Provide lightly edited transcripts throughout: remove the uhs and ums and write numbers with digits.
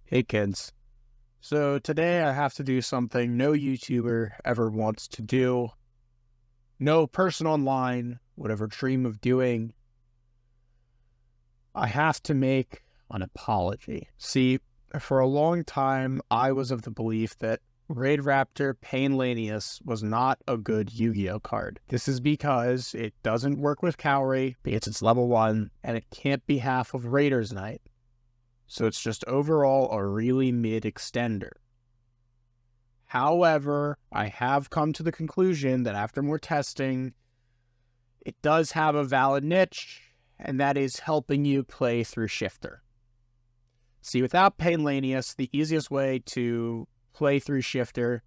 Hey kids. So today I have to do something no YouTuber ever wants to do. No person online would ever dream of doing. I have to make an apology. See, for a long time, I was of the belief that Raid Raptor Painlanius was not a good Yu-Gi-Oh card. This is because it doesn't work with Cowrie, because it's level 1, and it can't be half of Raider's Knight. So it's just overall a really mid extender. However, I have come to the conclusion that after more testing, it does have a valid niche, and that is helping you play through Shifter. See, without Painlanius, the easiest way to play through Shifter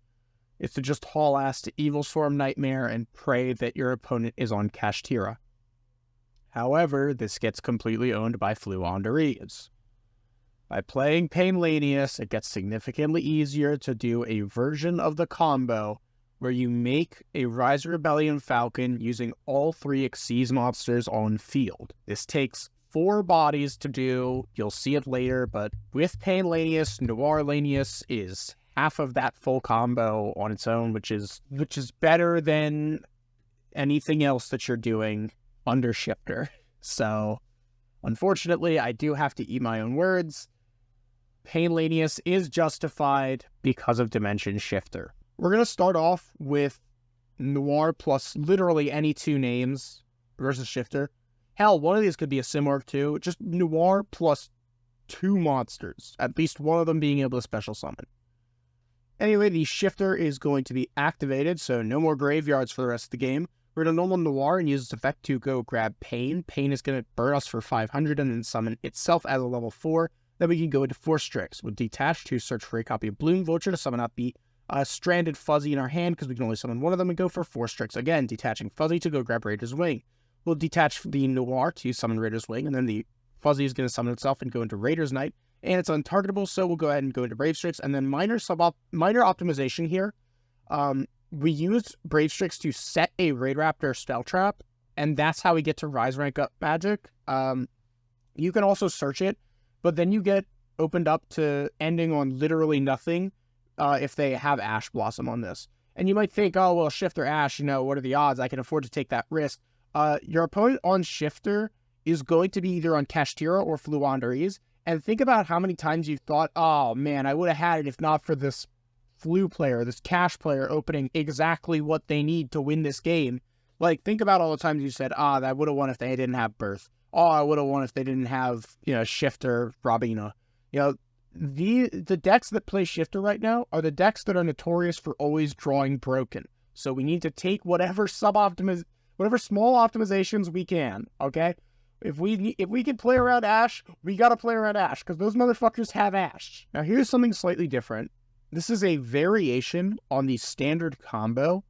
is to just haul ass to Evil Swarm Nightmare and pray that your opponent is on Kashtira. However, this gets completely owned by Fluanderees. By playing Painlanius, it gets significantly easier to do a version of the combo where you make a Rise of Rebellion Falcon using all 3 Xyz monsters on field. This takes 4 bodies to do, you'll see it later, but with Painlanius, Noirlanius is half of that full combo on its own, which is better than anything else that you're doing under Shifter. So, unfortunately, I do have to eat my own words. Painlanius is justified because of Dimension Shifter. We're going to start off with Noir plus literally any 2 names versus Shifter. Hell, one of these could be a Simorgh too. Just Noir plus 2 monsters, at least one of them being able to special summon. Anyway, the Shifter is going to be activated, so no more graveyards for the rest of the game. We're going to normal Noir and use its effect to go grab Pain. Pain is going to burn us for 500 and then summon itself as a level 4. Then we can go into 4 Strix. We'll detach to search for a copy of Bloom Vulture to summon out the Stranded Fuzzy in our hand, because we can only summon one of them, and go for 4 Strix. Again, detaching Fuzzy to go grab Raider's Wing. We'll detach the Noir to summon Raider's Wing, and then the Fuzzy is going to summon itself and go into Raider's Knight. And it's untargetable, so we'll go ahead and go into Brave Strix. And then minor optimization here. We used Brave Strix to set a Raid Raptor spell trap, and that's how we get to Rise Rank Up Magic. You can also search it, but then you get opened up to ending on literally nothing if they have Ash Blossom on this. And you might think, oh, well, Shifter Ash, what are the odds? I can afford to take that risk. Your opponent on Shifter is going to be either on Kashtira or Fluanderees. And think about how many times you thought, oh, man, I would have had it if not for this Flu player, this Cash player opening exactly what they need to win this game. Like, think about all the times you said, I would have won if they didn't have Birth. Oh, I would have won if they didn't have, Shifter, Robina. The decks that play Shifter right now are the decks that are notorious for always drawing broken. So we need to take whatever small optimizations we can, okay? If we can play around Ash, we gotta play around Ash, because those motherfuckers have Ash. Now here's something slightly different. This is a variation on the standard combo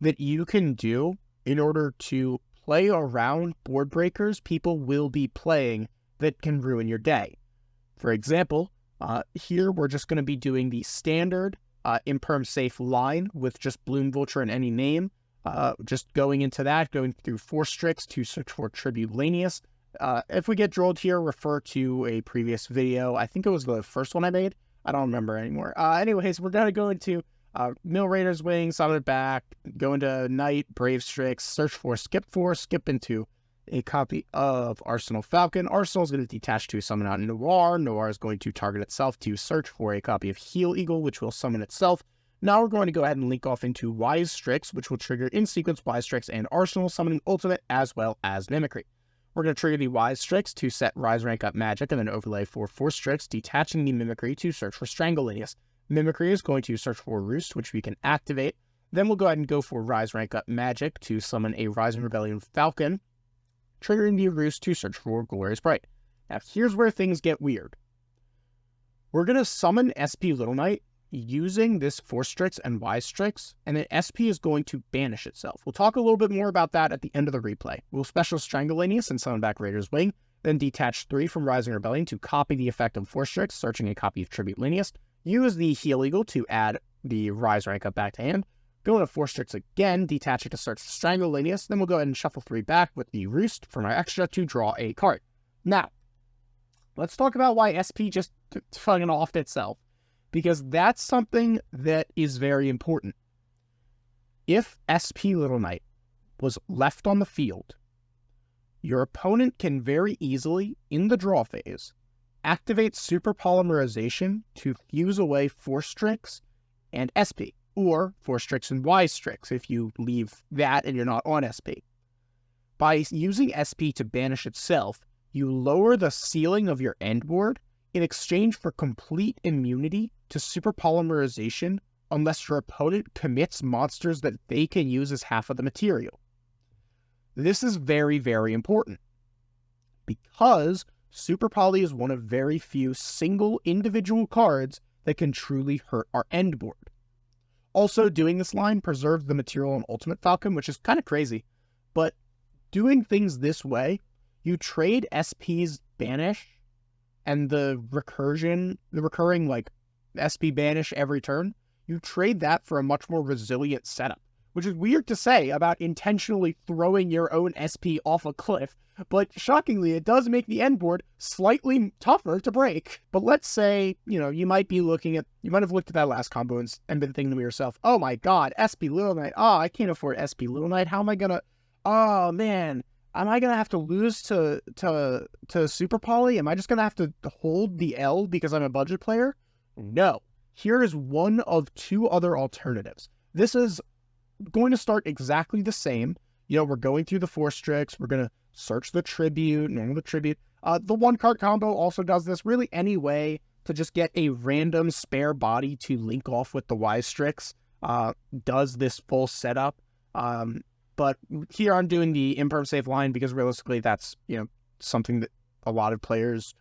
that you can do in order to play around board breakers people will be playing that can ruin your day. For example, here we're just going to be doing the standard Imperm Safe line with just Bloom Vulture in any name. Just going into that, going through 4 Strix to search for Tribulanius. If we get drilled here, refer to a previous video. I think it was the first one I made. I don't remember anymore. Anyways, we're going to go into Mill Raider's Wing, summon it back, go into Knight, Brave Strix, search for, skip into a copy of Arsenal Falcon. Arsenal is going to detach to summon out Noir. Noir is going to target itself to search for a copy of Heal Eagle, which will summon itself. Now we're going to go ahead and link off into Wise Strix, which will trigger in sequence Wise Strix and Arsenal, summoning Ultimate as well as Mimicry. We're going to trigger the Wise Strix to set Rise Rank Up Magic and then overlay for 4 Strix, detaching the Mimicry to search for Strangulanius. Mimicry is going to search for Roost, which we can activate. Then we'll go ahead and go for Rise Rank Up Magic to summon a Rise of Rebellion Falcon, triggering the Roost to search for Glorious Bright. Now here's where things get weird. We're going to summon SP Little Knight using this 4 Strix and Wise Strix, and then SP is going to banish itself. We'll talk a little bit more about that at the end of the replay. We'll special Strangulanius and summon back Raider's Wing, then detach 3 from Rising Rebellion to copy the effect of 4 Strix, searching a copy of Tribulanius, use the Heal Eagle to add the Rise Rank Up back to hand, go into 4 Strix again, detach it to search Strangulanius, then we'll go ahead and shuffle 3 back with the Roost for my extra to draw a card. Now, let's talk about why SP just fucking offed itself. Because that's something that is very important. If SP Little Knight was left on the field, your opponent can very easily, in the draw phase, activate Super Polymerization to fuse away Force Strix and SP, or Force Strix and Y Strix if you leave that and you're not on SP. By using SP to banish itself, you lower the ceiling of your end board in exchange for complete immunity to Super Polymerization unless your opponent commits monsters that they can use as half of the material. This is very, very important because Super Poly is one of very few single individual cards that can truly hurt our end board. Also, doing this line preserves the material on Ultimate Falcon, which is kind of crazy, but doing things this way, you trade SP's Banish and the recurring like SP Banish every turn, you trade that for a much more resilient setup, which is weird to say about intentionally throwing your own SP off a cliff, but shockingly, it does make the end board slightly tougher to break. But let's say, you might have looked at that last combo and been thinking to yourself, oh my god, SP Little Knight, I can't afford SP Little Knight, how am I gonna, oh man, am I gonna have to lose to Super Poly? Am I just gonna have to hold the L because I'm a budget player? No. Here is one of two other alternatives. This is going to start exactly the same. We're going through the Force Strix. We're going to search the Tribute, normal the Tribute. The one card combo also does this. Really, any way to just get a random spare body to link off with the Y Strix does this full setup. But here I'm doing the imperm safe line because realistically that's, something that a lot of players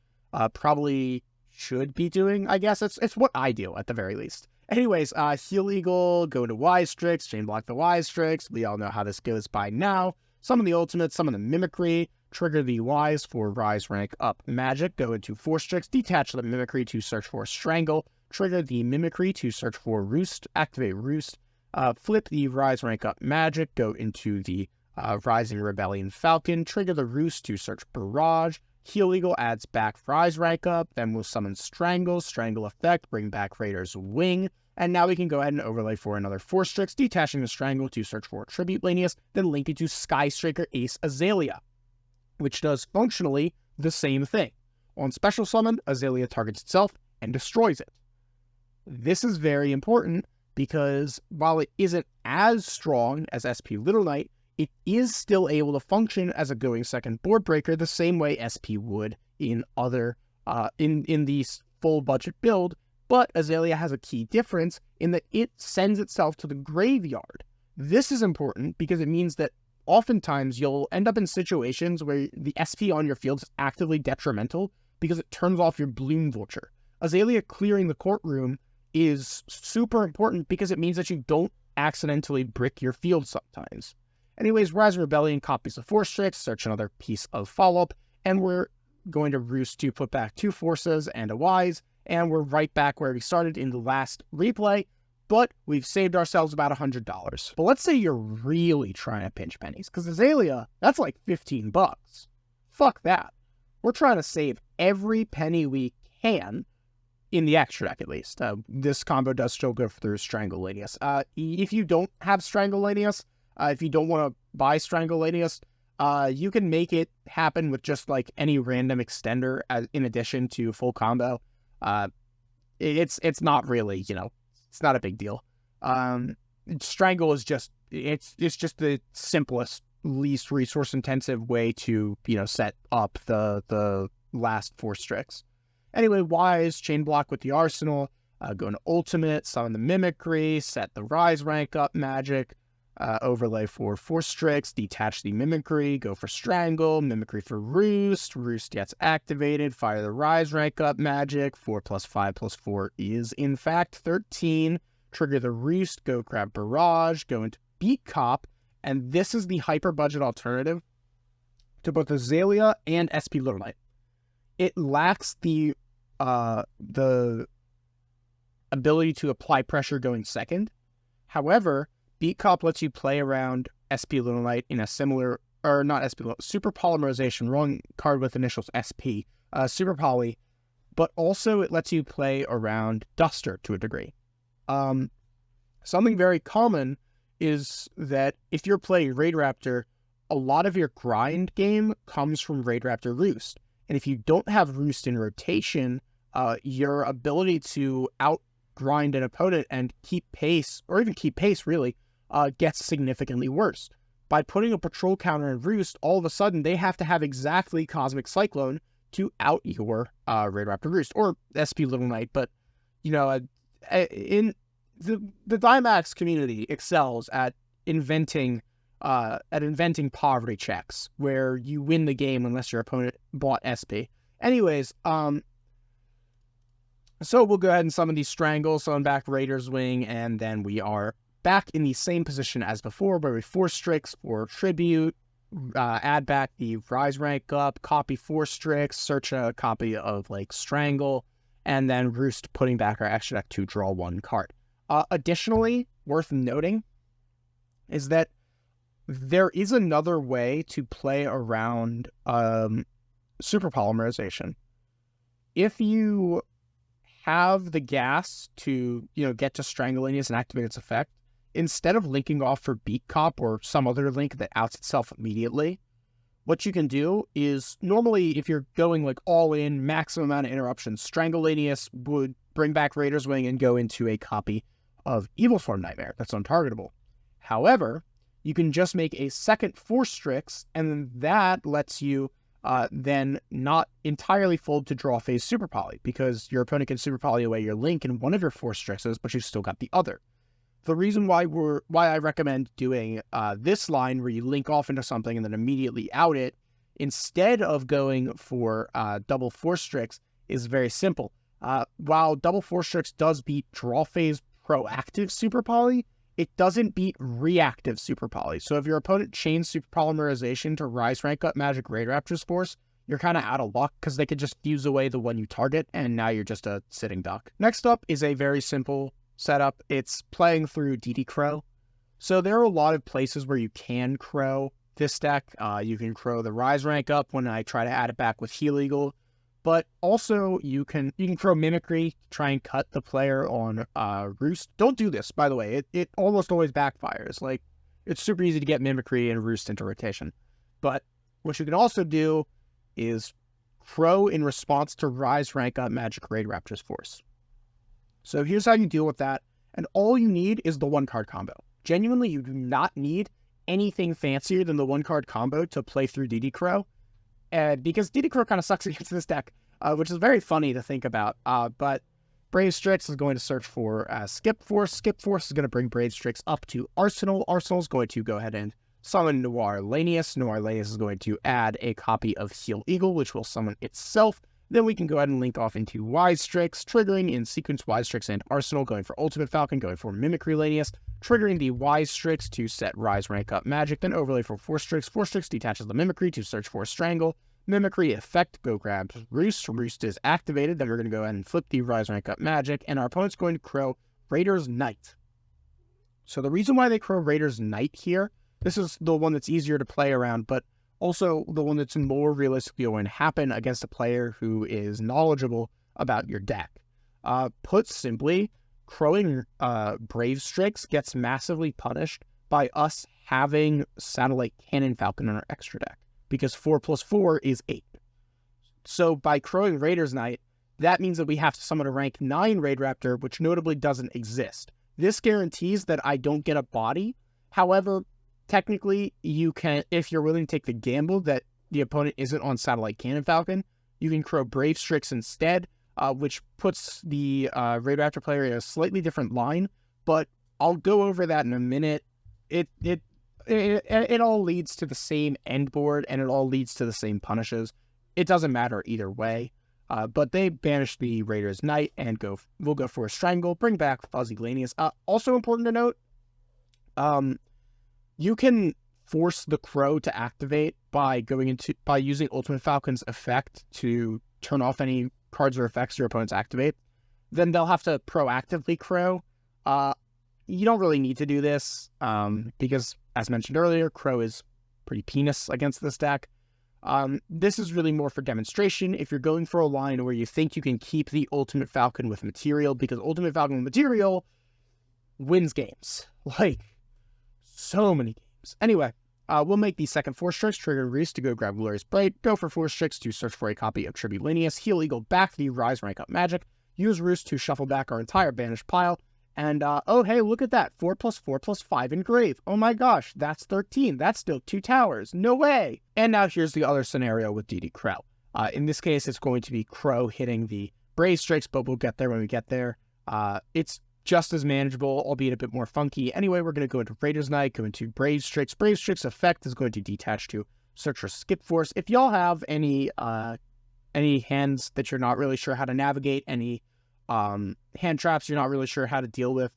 probably should be doing, I guess. It's what I do, at the very least. Anyways, Heal Eagle, go to Y Strix, chain block the Y Strix. We all know how this goes by now. Summon the Ultimate, summon the Mimicry, trigger the Ys for Rise Rank Up Magic, go into Force Strix, detach the Mimicry to search for Strangle, trigger the Mimicry to search for Roost, activate Roost, flip the Rise Rank Up Magic, go into the Rising Rebellion Falcon, trigger the Roost to search Barrage, Heal Eagle adds back Rise Rank Up, then we'll summon Strangle effect, bring back Raider's Wing, and now we can go ahead and overlay for another Force Strix, detaching the Strangle to search for Tribute Lanius, then link it to Sky Striker Ace Azalea, which does functionally the same thing. On special summon, Azalea targets itself and destroys it. This is very important because while it isn't as strong as SP Little Knight, it is still able to function as a going second board breaker the same way SP would in other in the full budget build, but Azalea has a key difference in that it sends itself to the graveyard. This is important because it means that oftentimes you'll end up in situations where the SP on your field is actively detrimental because it turns off your Bloom Vulture. Azalea clearing the courtroom is super important because it means that you don't accidentally brick your field sometimes. Anyways, Rising Rebellion copies the Force Strix, search another piece of follow-up, and we're going to Roost to put back 2 Forces and a Wise, and we're right back where we started in the last replay, but we've saved ourselves about $100. But let's say you're really trying to pinch pennies, because Azalea, that's like $15. Fuck that. We're trying to save every penny we can, in the extra deck at least. This combo does still go through Strangle Lanius. If you don't have Strangle Lanius, if you don't want to buy Strangle Lanius, you can make it happen with just like any random extender in addition to full combo. It's not really, it's not a big deal. Strangle is just, it's just the simplest, least resource intensive way to, set up the last 4 Strix. Anyway, Wise, chain block with the Arsenal, go into Ultimate, summon the Mimicry, set the Rise Rank Up Magic, overlay for Force Strix, detach the Mimicry, go for Strangle, Mimicry for Roost, Roost gets activated, fire the Rise Rank Up Magic, 4+5+4 is in fact 13, trigger the Roost, go grab Barrage, go into Beat Cop, and this is the hyper budget alternative to both Azalea and SP Little Knight. It lacks the ability to apply pressure going second. However, Beat Cop lets you play around SP Little Knight in a similar, or not SP Little, Super Polymerization, wrong card with initials SP, Super Poly, but also it lets you play around Duster to a degree. Something very common is that if you're playing Raid Raptor, a lot of your grind game comes from Raid Raptor Roost. And if you don't have Roost in rotation, your ability to out-grind an opponent and keep pace, or even keep pace really, gets significantly worse. By putting a patrol counter in Roost, all of a sudden they have to have exactly Cosmic Cyclone to out your Raid Raptor Roost, or SP Little Knight, but, in the Dynamax community excels at inventing poverty checks where you win the game unless your opponent bought SP. Anyways, so we'll go ahead and summon these Strangles, summon back Raider's Wing, and then we are back in the same position as before, where we force Strix for Tribute, add back the Rise Rank Up, copy 4 Strix, search a copy of like Strangle, and then Roost, putting back our extra deck to draw 1 card. Additionally, worth noting is that there is another way to play around super polymerization. If you have the gas to, get to Strangleanius and activate its effect, instead of linking off for Beat Cop or some other link that outs itself immediately, what you can do is, normally if you're going like all in, maximum amount of interruptions, Strangleanius would bring back Raider's Wing and go into a copy of Evil Form Nightmare that's untargetable. However, you can just make a second Force Strix, and then that lets you then not entirely fold to draw phase Super Poly, because your opponent can Super Poly away your Link in one of your Force Strixes, but you've still got the other. The reason why I recommend doing this line where you link off into something and then immediately out it, instead of going for double Force Strix, is very simple. While double Force Strix does beat draw phase proactive Super Poly, it doesn't beat reactive Super Poly. So if your opponent chains Super Polymerization to Rise Rank Up Magic Raid Raptor's Force, you're kind of out of luck because they could just fuse away the one you target, and now you're just a sitting duck. Next up is a very simple setup. It's playing through DD Crow. So there are a lot of places where you can Crow this deck. You can Crow the Rise Rank Up when I try to add it back with Heal Eagle. But also, you can Crow Mimicry, try and cut the player on Roost. Don't do this, by the way. It almost always backfires. Like, it's super easy to get Mimicry and Roost into rotation. But what you can also do is Crow in response to Rise Rank Up Magic Raid Raptor's Force. So here's how you deal with that. And all you need is the 1-card combo. Genuinely, you do not need anything fancier than the 1-card combo to play through DD Crow. Because DD Crow kind of sucks against this deck, which is very funny to think about. But Brave Strix is going to search for Skip Force. Skip Force is going to bring Brave Strix up to Arsenal. Arsenal is going to go ahead and summon Noir Lanius. Noir Lanius is going to add a copy of Heal Eagle, which will summon itself. Then we can go ahead and link off into Wise Strix, triggering in sequence Wise Strix and Arsenal, going for Ultimate Falcon, going for Mimicry Lanius, triggering the Wise Strix to set Rise Rank Up Magic, then overlay for Force Strix. Force Strix detaches the Mimicry to search for Strangle. Mimicry effect, go grab Roost. Roost is activated, then we're going to go ahead and flip the Rise Rank Up Magic, and our opponent's going to Crow Raider's Knight. So the reason why they Crow Raider's Knight here, this is the one that's easier to play around, but also the one that's more realistically going to happen against a player who is knowledgeable about your deck. Put simply, crowing Brave Strix gets massively punished by us having Satellite Cannon Falcon in our extra deck, because 4 + 4 is 8. So by crowing Raider's Knight, that means that we have to summon a rank 9 Raid Raptor, which notably doesn't exist. This guarantees that I don't get a body. However, technically, you can, if you're willing to take the gamble that the opponent isn't on Satellite Cannon Falcon, you can Crow Brave Strix instead, which puts the Raid Raptor player in a slightly different line, but I'll go over that in a minute. It all leads to the same end board, and it all leads to the same punishes. It doesn't matter either way, but they banish the Raider's Knight and we'll go for a Strangle, bring back Fuzzy Lanius. Also important to note, you can force the Crow to activate by using Ultimate Falcon's effect to turn off any cards or effects your opponents activate. Then they'll have to proactively Crow. You don't really need to do this, because, as mentioned earlier, Crow is pretty penis against this deck. This is really more for demonstration. If you're going for a line where you think you can keep the Ultimate Falcon with material, because Ultimate Falcon with material wins games. Like, so many games. Anyway, we'll make the second 4 Strix, trigger Roost to go grab Glorious Bright, go for 4 Strix to search for a copy of Tribute Lineus, heal Eagle back the Rise Rank Up Magic, use Roost to shuffle back our entire banished pile, and oh hey, look at that, 4+4+5 engrave. Oh my gosh, that's 13. That's still 2 towers. No way! And now here's the other scenario with DD Crow. In this case, it's going to be Crow hitting the Brave Strix, but we'll get there when we get there. It's just as manageable, albeit a bit more funky. Anyway, we're going to go into Raider's Knight, go into Brave Strix. Brave Strix effect is going to detach to search for Skip Force. If y'all have any hands that you're not really sure how to navigate, any hand traps you're not really sure how to deal with,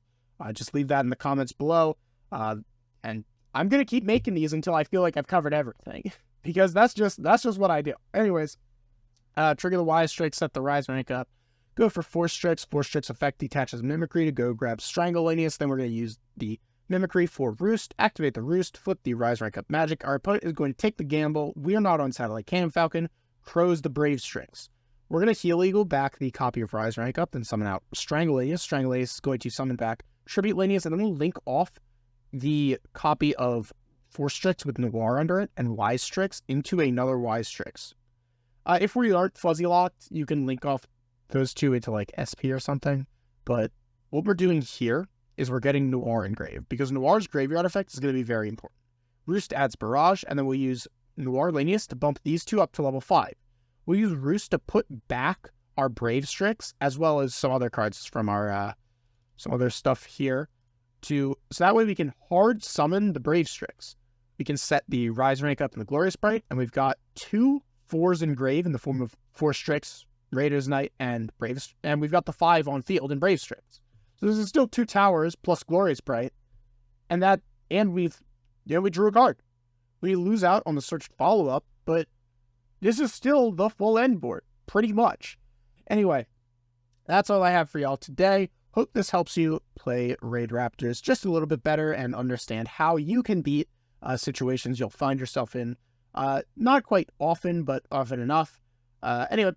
just leave that in the comments below. And I'm going to keep making these until I feel like I've covered everything, because that's just what I do. Anyways, trigger the Y Strike, set the Rise Rank up. Go for 4 Strix. 4 Strix effect detaches Mimicry to go grab Strangle Lineus. Then we're going to use the Mimicry for Roost. Activate the Roost. Flip the Rise Rank Up Magic. Our opponent is going to take the gamble. We are not on Satellite Cannon Falcon. Crow's the Brave Strix. We're going to Heal Eagle back the copy of Rise Rank Up, then summon out Strangle Lineus. Strangle Lineus is going to summon back Tribute Lineus, and then we'll link off the copy of 4 Strix with Noir under it and Y Strix into another Y Strix. If we aren't fuzzy locked, you can link off those two into like SP or something, but what we're doing here is we're getting Noir engraved, because Noir's graveyard effect is going to be very important. Roost adds Barrage, and then we'll use Noir Lineus to bump these two up to level 5. We'll use Roost to put back our Brave Strix, as well as some other cards from our some other stuff here, so that way we can hard summon the Brave Strix. We can set the Rise Rank Up and the Glorious Bright, and we've got 2 4s engraved in the form of 4 Strix, Raider's Knight, and Braves, and we've got the 5 on field in Brave Strix. So this is still 2 towers plus Glorious Bright, and we drew a card. We lose out on the search follow-up, but this is still the full end board, pretty much. Anyway, that's all I have for y'all today. Hope this helps you play Raid Raptors just a little bit better and understand how you can beat situations you'll find yourself in. Not quite often, but often enough. Anyway,